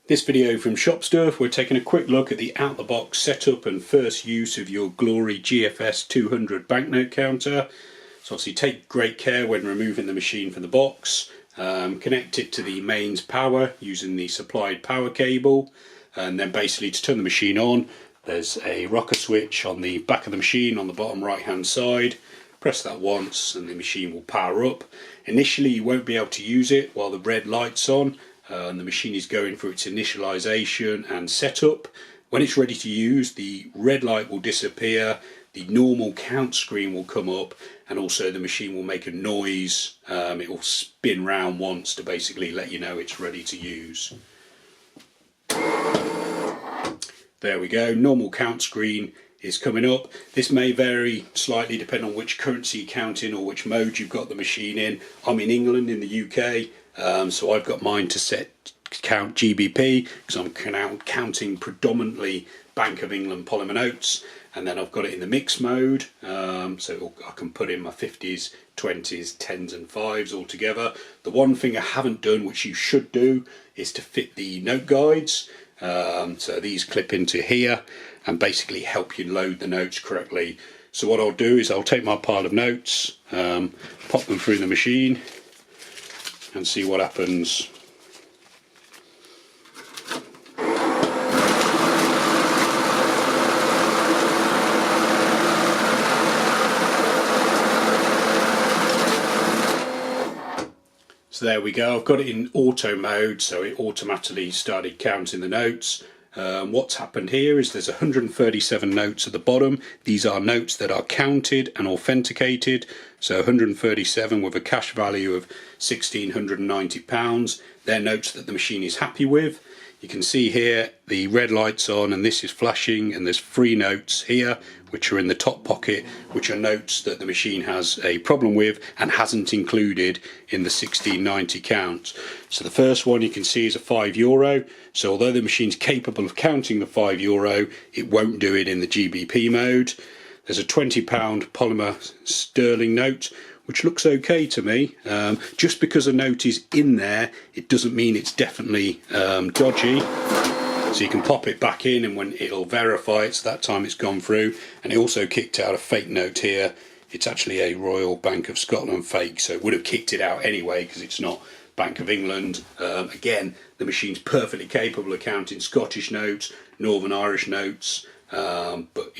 This video from Shop Stuff, we're taking a quick look at the out-the-box setup and first use of your Glory GFS200 banknote counter. So obviously take great care when removing the machine from the box. Connect it to the mains power using the supplied power cable, and then basically to turn the machine on, there's a rocker switch on the back of the machine on the bottom right hand side. Press that once and the machine will power up. Initially you won't be able to use it while the red light's on, and the machine is going through its initialization and setup. When it's ready to use, the red light will disappear, the normal count screen will come up, and also the machine will make a noise. It will spin round once to basically let you know it's ready to use. There we go, normal count screen is coming up. This may vary slightly depending on which currency you're counting or which mode you've got the machine in. I'm in England, in the UK, so I've got mine to set count GBP because I'm counting predominantly Bank of England polymer notes, and then I've got it in the mix mode, so I can put in my 50s, 20s, 10s and 5s all together. The one thing I haven't done, which you should do, is to fit the note guides. So these clip into here and basically help you load the notes correctly. So what I'll do is I'll take my pile of notes, pop them through the machine and see what happens. So there we go, I've got it in auto mode, so it automatically started counting the notes. What's happened here is there's 137 notes at the bottom. These are notes that are counted and authenticated, so 137 with a cash value of £1,690. They're notes that the machine is happy with. You can see here the red light's on and this is flashing, and there's 3 notes here which are in the top pocket, which are notes that the machine has a problem with and hasn't included in the 1690 count. So the first one you can see is a €5, so although the machine's capable of counting the €5, it won't do it in the GBP mode. There's a £20 polymer sterling note, which looks okay to me. Just because a note is in there, it doesn't mean it's definitely dodgy. So you can pop it back in and when it'll verify it, so that time it's gone through. And it also kicked out a fake note here. It's actually a Royal Bank of Scotland fake, so it would have kicked it out anyway because it's not Bank of England. Again, the machine's perfectly capable of counting Scottish notes, Northern Irish notes, but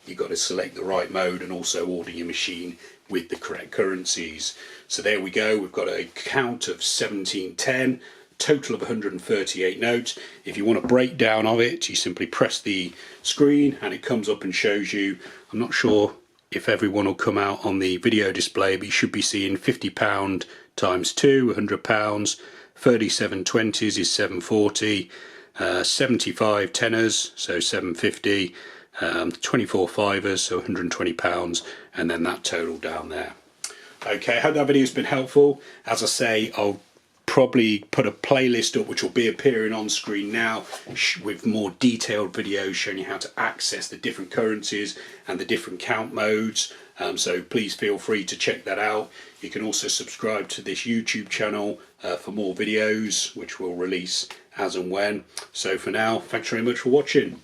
you've got to select the right mode and also order your machine with the correct currencies. So there we go, we've got a count of 1710, total of 138 notes. If you want a breakdown of it, you simply press the screen and it comes up and shows you. I'm not sure if everyone will come out on the video display, but you should be seeing £50 times 2, £100, 37 20s is 740, 75 tenors, so 750, 24 fivers, so £120, and then that total down there. Okay, I hope that video's been helpful. As I say, I'll probably put a playlist up which will be appearing on screen now with more detailed videos showing you how to access the different currencies and the different count modes, so please feel free to check that out. You can also subscribe to this YouTube channel for more videos which we'll release as and when. So for now, thanks very much for watching.